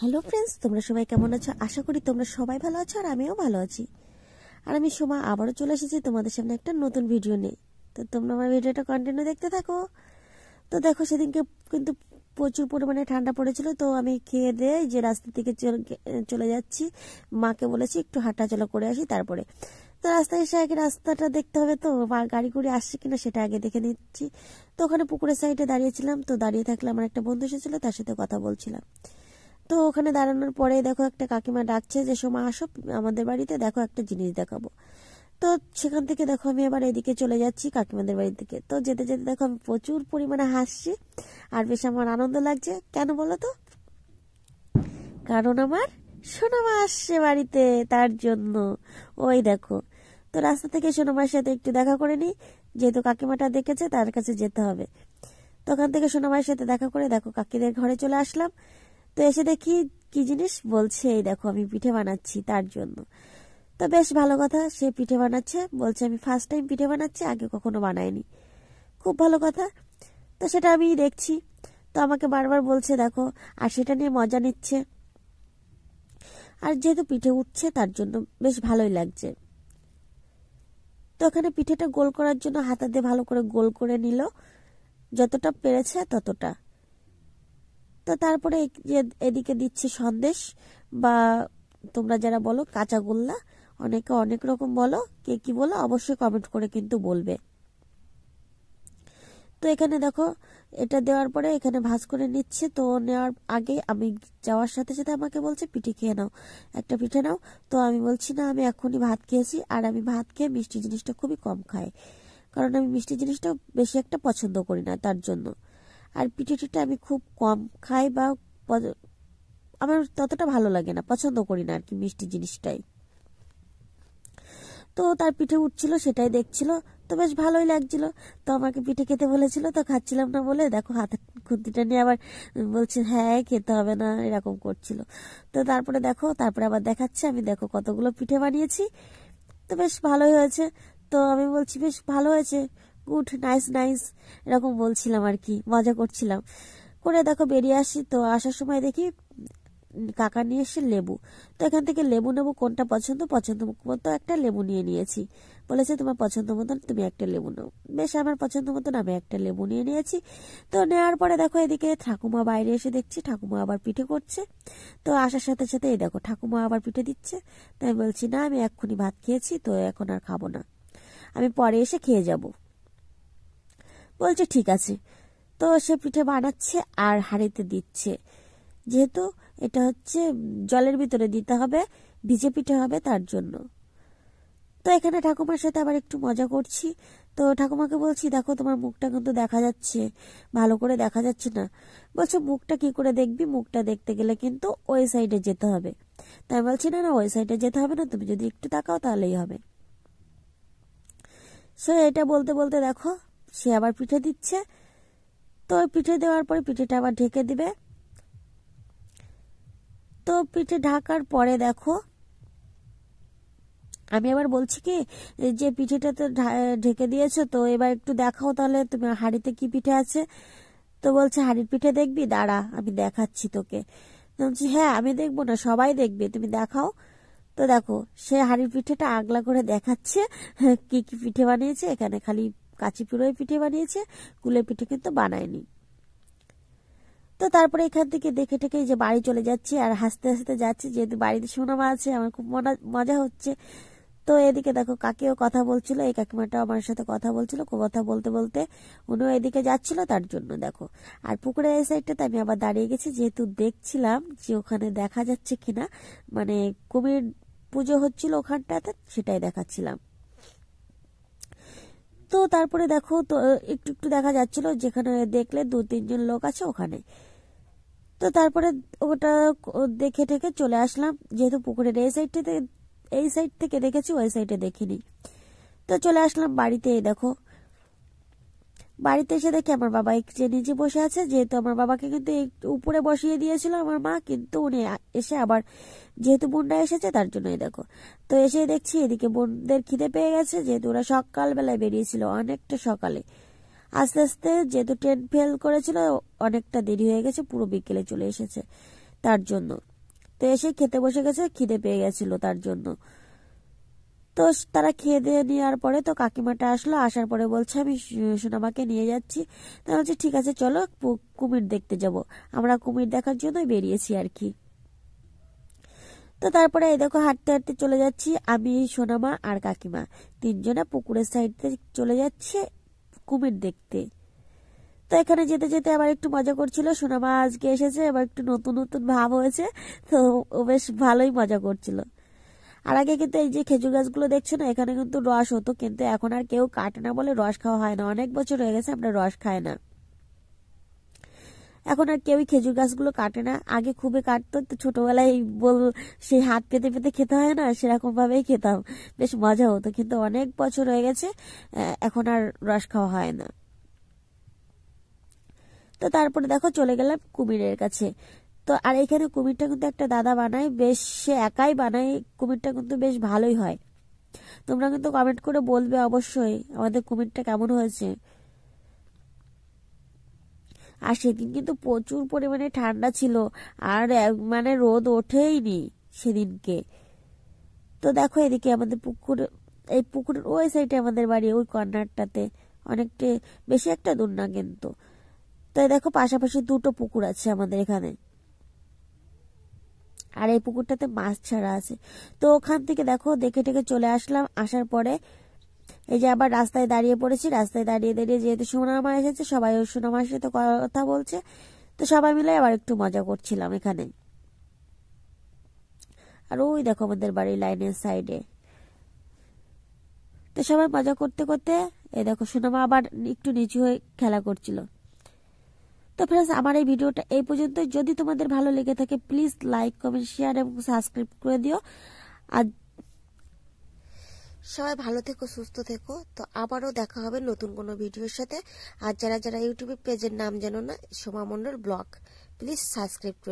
Hello friends, তোমরা সবাই কেমন আছো? আশা করি তোমরা সবাই ভালো আছো আর আমিও ভালো আছি। আর আমি সোমা আবারও চলে এসেছি তোমাদের সামনে একটা নতুন ভিডিও নিয়ে। তো তোমরা আমার ভিডিওটা কন্টিনিউ দেখতে থাকো। তো দেখো, সেদিনকে কিন্তু প্রচুর পরিমাণে ঠান্ডা পড়েছিল। তো আমি খেয়ে দিয়ে যে রাস্তা থেকে চলে যাচ্ছি, মাকে বলেছি একটু হাঁটাচলা করে আসি। তারপরে তো রাস্তায় এসে আগে রাস্তাটা দেখতে হবে, তো গাড়ি করে আসছে কিনা সেটা আগে দেখে নিচ্ছি। তো ওখানে পুকুরের সাইডে দাঁড়িয়েছিলাম। তো দাঁড়িয়ে থাকলে আমার একটা বন্ধু এসেছিল, তার সাথে কথা বলছিলাম। তো ওখানে দাঁড়ানোর পরে দেখো একটা কাকিমা ডাকছে যে সোমা আসো আমাদের বাড়িতে, দেখো একটা জিনিস দেখাবো। তো সেখান থেকে দেখো আমি আবার এদিকে চলে যাচ্ছি কাকিমাদের বাড়ি থেকে। তো যেতে যেতে দেখো আমি প্রচুর পরিমাণে হাসছি আর বেশ আমার আনন্দ লাগছে। কেন বলো তো? কারণ আমার সোনামা আসছে বাড়িতে, তার জন্য। ওই দেখো, তো রাস্তা থেকে সোনামার সাথে একটু দেখা করে নিই, যেহেতু কাকিমাটা দেখেছে তার কাছে যেতে হবে। তো ওখান থেকে সোনামার সাথে দেখা করে দেখো কাকিদের ঘরে চলে আসলাম। তো এসে দেখি কি জিনিস বলছে, এই দেখো আমি পিঠে বানাচ্ছি তার জন্য। তো বেশ ভালো কথা, সে পিঠে বানাচ্ছে, বলছে আমি ফার্স্ট টাইম পিঠে বানাচ্ছি, আগে কখনো বানাইনি। খুব ভালো কথা। তো সেটা আমি দেখছি। তো আমাকে বারবার বলছে দেখো, আর সেটা নিয়ে মজা নিচ্ছে। আর যেহেতু পিঠে উঠছে তার জন্য বেশ ভালোই লাগছে। তো ওখানে পিঠেটা গোল করার জন্য হাতা দিয়ে ভালো করে গোল করে নিল, যতটা পেরেছে ততটা। তো তারপরে এদিকে দিচ্ছি সন্দেশ, বা তোমরা যারা বলো কাঁচাগোল্লা, অনেকে অনেক রকম বলো, কে কি বলো অবশ্যই কমেন্ট করে কিন্তু বলবে। তো এখানে দেখো এটা দেওয়ার পরে এখানে ভাঁজ করে নিচ্ছে। তো নেওয়ার আগে আমি যাওয়ার সাথে সাথে আমাকে বলছে পিঠে খেয়ে নাও, একটা পিঠে নাও। তো আমি বলছি না, আমি এখনই ভাত খেয়েছি, আর আমি ভাত খেয়ে মিষ্টি জিনিসটা খুবই কম খাই, কারণ আমি মিষ্টি জিনিসটা বেশি একটা পছন্দ করি না তার জন্য। আর পিঠে টিঠে আমি খুব কম খাই, বা আমার ততটা ভালো লাগে না, পছন্দ করি না আর কি মিষ্টি জিনিসটাই। তো তার পিঠে উঠছিল, সেটাই দেখছিল। তো বেশ ভালোই লাগছিল। তো আমাকে পিঠে খেতে বলেছিল, তো খাচ্ছিলাম না বলে দেখো হাতে খুন্তিটা নিয়ে আবার বলছে হ্যাঁ খেতে হবে না, এরকম করছিল। তো তারপরে দেখো, তারপরে আবার দেখাচ্ছে আমি দেখো কতগুলো পিঠে বানিয়েছি। তো বেশ ভালোই হয়েছে। তো আমি বলছি বেশ ভালো হয়েছে, গুড, নাইস নাইস, এরকম বলছিলাম আর কি, মজা করছিলাম। করে দেখো বেরিয়ে আসি। তো আসার সময় দেখি কাকা নিয়ে এসে লেবু। তো এখান থেকে লেবু নেবো, কোনটা পছন্দ মতো একটা লেবু নিয়ে নিয়েছি। বলেছে তোমার পছন্দ মতন তুমি একটা লেবু নাও। বেশ আমার পছন্দ মতন আমি একটা লেবু নিয়ে নিয়েছি। তো নেওয়ার পরে দেখো এদিকে ঠাকুমা বাইরে এসে দেখছি ঠাকুমা আবার পিঠে করছে। তো আসার সাথে সাথে এই দেখো ঠাকুমা আবার পিঠে দিচ্ছে। তাই বলছি না, আমি এক্ষুনি ভাত খেয়েছি, তো এখন আর খাবো না, আমি পরে এসে খেয়ে যাব। বলছে ঠিক আছে। তো সে পিঠে বানাচ্ছে আর হাঁড়িতে দিচ্ছে, যেহেতু এটা হচ্ছে জলের ভিতরে দিতে হবে, ভিজে পিঠে হবে তার জন্য। তো এখানে ঠাকুমার সাথে আবার একটু মজা করছি। তো ঠাকুমাকে বলছি দেখো তোমার মুখটা কিন্তু দেখা যাচ্ছে, ভালো করে দেখা যাচ্ছে না। বলছে মুখটা কি করে দেখবি, মুখটা দেখতে গেলে কিন্তু ওই সাইডে যেতে হবে। তাই বলছি না না, ওই সাইডে যেতে হবে না, তুমি যদি একটু তাকাও তাহলেই হবে। সো এটা বলতে বলতে দেখো সে আবার পিঠে দিচ্ছে। তো পিঠে দেওয়ার পরে পিঠেটা আবার ঢেকে দিবে। তো পিঠে ঢাকার পরে দেখো আমি আবার বলছি কি, যে পিঠেটা তো ঢেকে দিয়েছো, তো এবার একটু দেখাও তাহলে তুমি হাঁড়িতে কি পিঠে আছে। তো বলছে হাঁড়ির পিঠে দেখবি, দাঁড়া আমি দেখাচ্ছি তোকে। বলছি হ্যাঁ আমি দেখবো না, সবাই দেখবে, তুমি দেখাও। তো দেখো সে হাঁড়ির পিঠেটা আগলা করে দেখাচ্ছে কি কি পিঠে বানিয়েছে। এখানে খালি কাঁচি পিঠোই পিঠে বানিয়েছে, কুলে পিঠে কিন্তু বানায়নি। তো তারপরে এখান থেকে দেখে টেকে যে বাড়ি চলে যাচ্ছি, আর হাসতে হাসতে যাচ্ছি, যেহেতু বাড়িতে সোনামা আছে, আমার খুব মজা হচ্ছে। তো এদিকে দেখো কাকিও কথা বলছিল, এই কাকিমাটাও আমার সাথে কথা বলছিল, কথা বলতে বলতে উনিও এদিকে যাচ্ছিল তার জন্য দেখো। আর পুকুরের এই সাইডটাতে আমি আবার দাঁড়িয়ে গেছি, যেহেতু দেখছিলাম যে ওখানে দেখা যাচ্ছে কিনা, মানে কুমির পুজো হচ্ছিল ওখানটাতে, সেটাই দেখাচ্ছিলাম। তো তারপরে দেখো তো একটু একটু দেখা যাচ্ছিল, যেখানে দেখলে 2-3 জন লোক আছে ওখানে। তো তারপরে ওটা দেখে টেকে চলে আসলাম, যেহেতু পুকুরের এই সাইড থেকে দেখেছি, ওই সাইডে দেখিনি। তো চলে আসলাম বাড়িতে। দেখো বাড়িতে এসে দেখি আমার বাবা যে নিচে বসে আছে, যেহেতু আমার বাবাকে কিন্তু উপরে বসিয়ে দিয়েছিল আমার মা, কিন্তু উনি এসে আবার যেহেতু বোনরা এসেছে তার জন্যই দেখো। তো এসে দেখছি এদিকে বোনদের খিদে পেয়ে গেছে, যেহেতু ওরা সকালবেলায় বেরিয়েছিল অনেকটা সকালে। আস্তে আস্তে যেহেতু ট্রেন ফেল করেছিল, অনেকটা দেরি হয়ে গেছে, পুরো বিকেলে চলে এসেছে। তার জন্য। তো এসে খেতে বসে গেছে, খিদে পেয়ে গেছিল তার জন্য। তো তারা খেয়ে দিয়ে নেওয়ার পরে তো কাকিমাটা আসলো, আসার পরে বলছে আমি সোনামাকে নিয়ে যাচ্ছি। তো বলছে ঠিক আছে চলো কুমির দেখতে যাব। আমরা কুমির দেখার জন্যই বেরিয়েছি আর কি। তো তারপরে এই দেখো হাঁটতে হাঁটতে চলে যাচ্ছি আমি, সোনামা আর কাকিমা, তিনজনা পুকুরের সাইডে চলে যাচ্ছে কুমির দেখতে। তো এখানে যেতে যেতে আবার একটু মজা করছিল, সোনামা আজকে এসেছে, এবার একটু নতুন নতুন ভাব হয়েছে, তো ও বেশ ভালোই মজা করছিল। আর আগে কিন্তু এই যে খেজুর গাছগুলো দেখছো না, এখানে কিন্তু রস হতো, কিন্তু এখন আর কেউ কাটে না বলে রস খাওয়া হয় না। অনেক বছর হয়ে গেছে আমরা রস খাই না, এখন আর কেউই খেজুর গাছগুলো কাটে না। আগে খুবই কাটতো, তো ছোটবেলায় সেই হাত পেতে পেতে খেতে হয় না, সেরকম ভাবেই খেতাম, বেশ মজা হতো। কিন্তু অনেক বছর হয়ে গেছে, এখন আর রস খাওয়া হয় না। তো তারপরে দেখো চলে গেলাম কুমিরের কাছে। তো আর এখানে কুমিরটা কিন্তু একটা দাদা বানায়, বেশ সে একাই বানায়, কুমিরটা কিন্তু বেশ ভালোই হয়। তোমরা কিন্তু কমেন্ট করে বলবে অবশ্যই আমাদের কুমিরটা কেমন হয়েছে। আর সেদিন কিন্তু প্রচুর পরিমাণে ঠান্ডা ছিল, আর মানে রোদ ওঠেইনি সেদিনকে। তো দেখো এদিকে আমাদের পুকুর, এই পুকুরের ওই সাইডে আমাদের বাড়ি, ওই কর্নারটাতে, অনেকটা বেশি একটা দূর না কিন্তু। তো দেখো পাশাপাশি দুটো পুকুর আছে আমাদের এখানে, আর এই পুকুরটাতে মাছ ছাড়া আছে। তো ওখান থেকে দেখো দেখে টেকে চলে আসলাম। আসার পরে এই যে আবার রাস্তায় দাঁড়িয়ে পড়েছি। রাস্তায় দাঁড়িয়ে দাঁড়িয়ে যেহেতু সোনামা এসেছে, সবাই ওই সোনামার সাথে কথা বলছে, তো সবাই মিলে আবার একটু মজা করছিলাম এখানে। আর ওই দেখো আমাদের বাড়ির লাইনের সাইডে। তো সবাই মজা করতে করতে এই দেখো সোনামা আবার একটু নিচু হয়ে খেলা করছিল। তো ফ্রেন্ডস আমার এই ভিডিওটা এই পর্যন্ত। যদি তোমাদের ভালো লেগে থাকে প্লিজ লাইক কমেন্ট শেয়ার এবং সাবস্ক্রাইব করে দিও। আর সবাই ভালো থেকো, সুস্থ থেকো। তো আবারও দেখা হবে নতুন কোনো ভিডিওর সাথে। আর যারা যারা ইউটিউবে পেজের নাম জানো না, সোমা মণ্ডল ব্লগ, প্লিজ সাবস্ক্রাইব করে